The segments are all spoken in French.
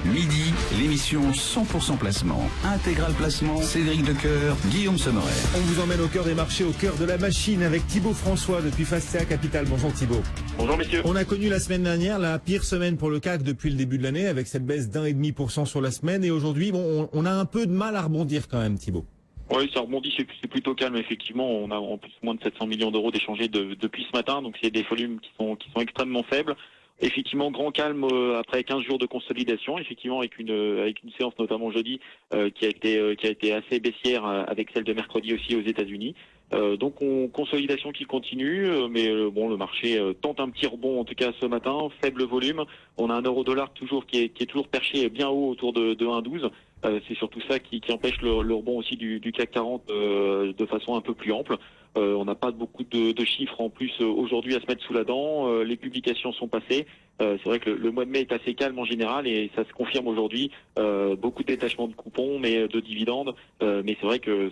midi, l'émission 100% placement. Intégral placement, Cédric Decoeur, Guillaume Sommerer. On vous emmène au cœur des marchés, au cœur de la machine avec Thibaut François depuis Fastea Capital. Bonjour Thibaut. Bonjour messieurs. On a connu la semaine dernière la pire semaine pour le CAC depuis le début de l'année avec cette baisse d'1,5% sur la semaine et aujourd'hui on a un peu de mal à rebondir quand même Thibaut. Oui, ça rebondit, c'est plutôt calme effectivement. On a en plus moins de 700 millions d'euros d'échangés depuis ce matin, donc c'est des volumes qui sont extrêmement faibles. Effectivement, grand calme après 15 jours de consolidation, effectivement avec une séance notamment jeudi qui a été assez baissière avec celle de mercredi aussi aux États-Unis. Donc consolidation qui continue, mais bon, le marché tente un petit rebond en tout cas ce matin, faible volume. On a un euro-dollar toujours qui est toujours perché bien haut autour de 1,12. C'est surtout ça qui empêche le rebond aussi du CAC 40 de façon un peu plus ample. On n'a pas beaucoup de chiffres en plus aujourd'hui à se mettre sous la dent. Les publications sont passées. C'est vrai que le mois de mai est assez calme en général et ça se confirme aujourd'hui. Beaucoup de détachements de coupons, mais de dividendes. Mais c'est vrai que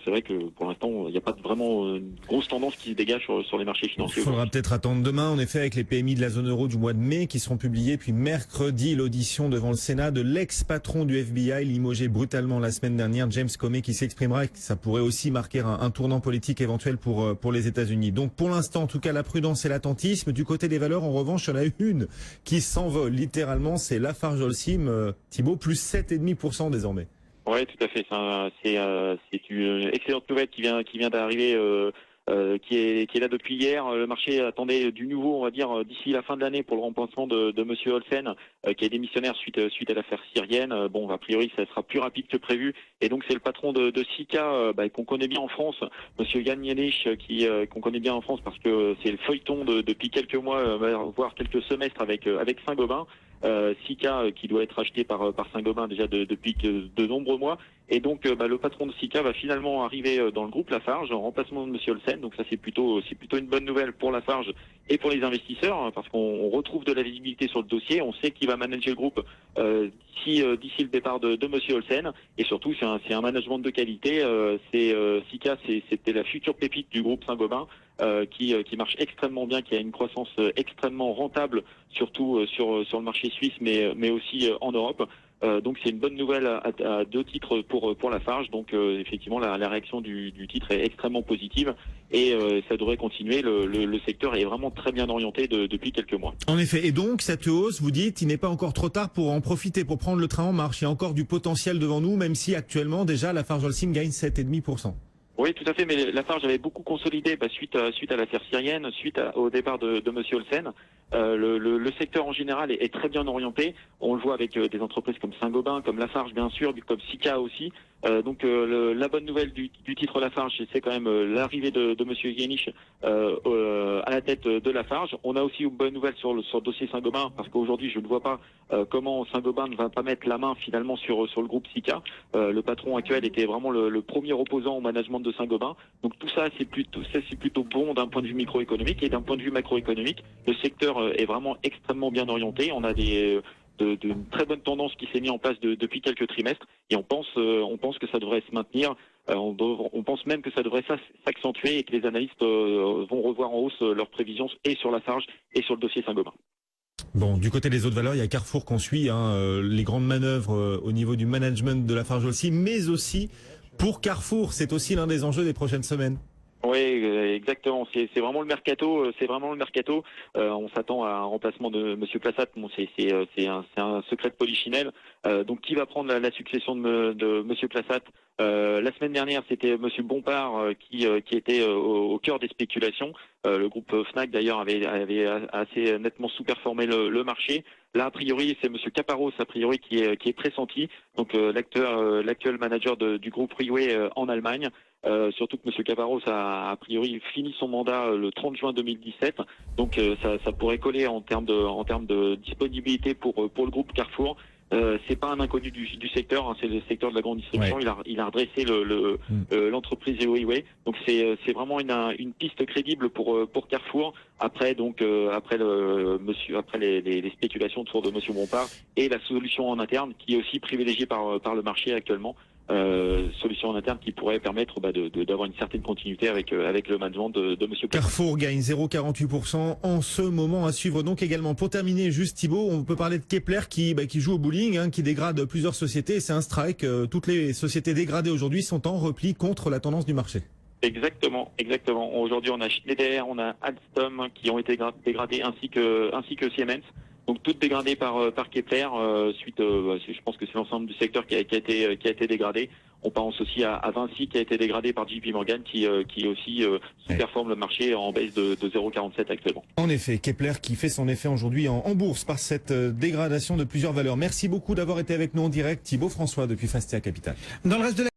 pour l'instant, il n'y a pas vraiment une grosse tendance qui se dégage sur les marchés financiers. Il faudra peut-être attendre demain, en effet, avec les PMI de la zone euro du mois de mai qui seront publiés. Puis mercredi, l'audition devant le Sénat de l'ex-patron du FBI, limogé brutalement la semaine dernière, James Comey, qui s'exprimera. Et ça pourrait aussi marquer un tournant politique éventuel pour les États-Unis. Donc pour l'instant, en tout cas, la prudence et l'attentisme. Du côté des valeurs, en revanche, il y en a une qui s'envole littéralement, c'est Lafarge Holcim, Thibaut, plus 7,5% désormais. Oui, tout à fait. C'est une excellente nouvelle qui vient d'arriver, qui est là depuis hier. Le marché attendait du nouveau, on va dire, d'ici la fin de l'année pour le remplacement de Monsieur Olsen, qui est démissionnaire suite à l'affaire syrienne. Bon, a priori, ça sera plus rapide que prévu. Et donc, c'est le patron de Sika, qu'on connaît bien en France, Monsieur Jan Jenisch, qu'on connaît bien en France parce que c'est le feuilleton depuis quelques mois, voire quelques semestres avec Saint-Gobain. Sika qui doit être acheté par Saint-Gobain déjà depuis de nombreux mois. Et donc le patron de Sika va finalement arriver dans le groupe Lafarge en remplacement de Monsieur Olsen. Donc ça c'est plutôt une bonne nouvelle pour Lafarge et pour les investisseurs hein, parce qu'on retrouve de la visibilité sur le dossier. On sait qui va manager le groupe d'ici le départ de Monsieur Olsen. Et surtout c'est un management de qualité. Sika c'était la future pépite du groupe Saint-Gobain. Qui marche extrêmement bien, qui a une croissance extrêmement rentable, surtout sur le marché suisse, mais aussi en Europe. Donc c'est une bonne nouvelle à deux titres pour Lafarge. Donc effectivement la réaction du titre est extrêmement positive et ça devrait continuer. Le secteur est vraiment très bien orienté depuis quelques mois. En effet, et donc cette hausse, vous dites, il n'est pas encore trop tard pour en profiter, pour prendre le train en marche. Il y a encore du potentiel devant nous, même si actuellement déjà Lafarge Holcim gagne 7,5%. Oui, tout à fait, mais Lafarge avait beaucoup consolidé suite à l'affaire syrienne, au départ de Monsieur Olsen. Le secteur en général est très bien orienté. On le voit avec des entreprises comme Saint-Gobain, comme Lafarge bien sûr, comme Sika aussi. Donc la bonne nouvelle du titre Lafarge, c'est quand même l'arrivée de Monsieur Jenisch à la tête de Lafarge. On a aussi une bonne nouvelle sur le dossier Saint-Gobain, parce qu'aujourd'hui je ne vois pas comment Saint-Gobain ne va pas mettre la main finalement sur le groupe Sika. Le patron actuel était vraiment le premier opposant au management de Saint-Gobain. Donc tout ça c'est plutôt bon d'un point de vue microéconomique et d'un point de vue macroéconomique. Le secteur est vraiment extrêmement bien orienté. On a d'une très bonne tendance qui s'est mise en place depuis quelques trimestres et on pense que ça devrait se maintenir. On pense même que ça devrait s'accentuer et que les analystes vont revoir en hausse leurs prévisions et sur Lafarge et sur le dossier Saint-Gobain. Bon, du côté des autres valeurs, il y a Carrefour qu'on suit, les grandes manœuvres au niveau du management de Lafarge aussi, mais aussi pour Carrefour, c'est aussi l'un des enjeux des prochaines semaines. Oui, exactement. C'est vraiment le mercato. On s'attend à un remplacement de Monsieur Plassat. Bon, c'est un secret de polichinelle. Donc, qui va prendre la succession de Monsieur Plassat? La semaine dernière, c'était Monsieur Bompard qui était au cœur des spéculations. Le groupe Fnac d'ailleurs avait assez nettement sous-performé le marché. Là, a priori, c'est Monsieur Caparros, qui est pressenti. Donc, l'actuel manager du groupe Riway en Allemagne. Surtout que Monsieur Caparros a priori fini son mandat le 30 juin 2017, donc ça pourrait coller en termes de disponibilité pour le groupe Carrefour. C'est pas un inconnu du secteur, hein, c'est le secteur de la grande distribution. Ouais. Il a redressé l'entreprise Riway, donc c'est vraiment une piste crédible pour Carrefour. Après les spéculations autour de Monsieur Bompard et la solution en interne qui est aussi privilégiée par le marché actuellement. solution en interne qui pourrait permettre d'avoir une certaine continuité avec le management de Monsieur Pérez. Carrefour gagne 0,48% en ce moment, à suivre donc également. Pour terminer, juste Thibaut, on peut parler de Kepler qui joue au bowling, qui dégrade plusieurs sociétés. C'est un strike. Toutes les sociétés dégradées aujourd'hui sont en repli contre la tendance du marché. Exactement. Aujourd'hui, on a Schneider, on a Alstom qui ont été dégradés ainsi que Siemens. Donc toutes dégradées par Kepler suite. Je pense que c'est l'ensemble du secteur qui a été dégradé. On pense aussi à Vinci qui a été dégradé par JP Morgan qui aussi sous-performe le marché en baisse de 0,47 actuellement. En effet, Kepler qui fait son effet aujourd'hui en bourse par cette dégradation de plusieurs valeurs. Merci beaucoup d'avoir été avec nous en direct, Thibaut François depuis Fastia Capital. Dans le reste de la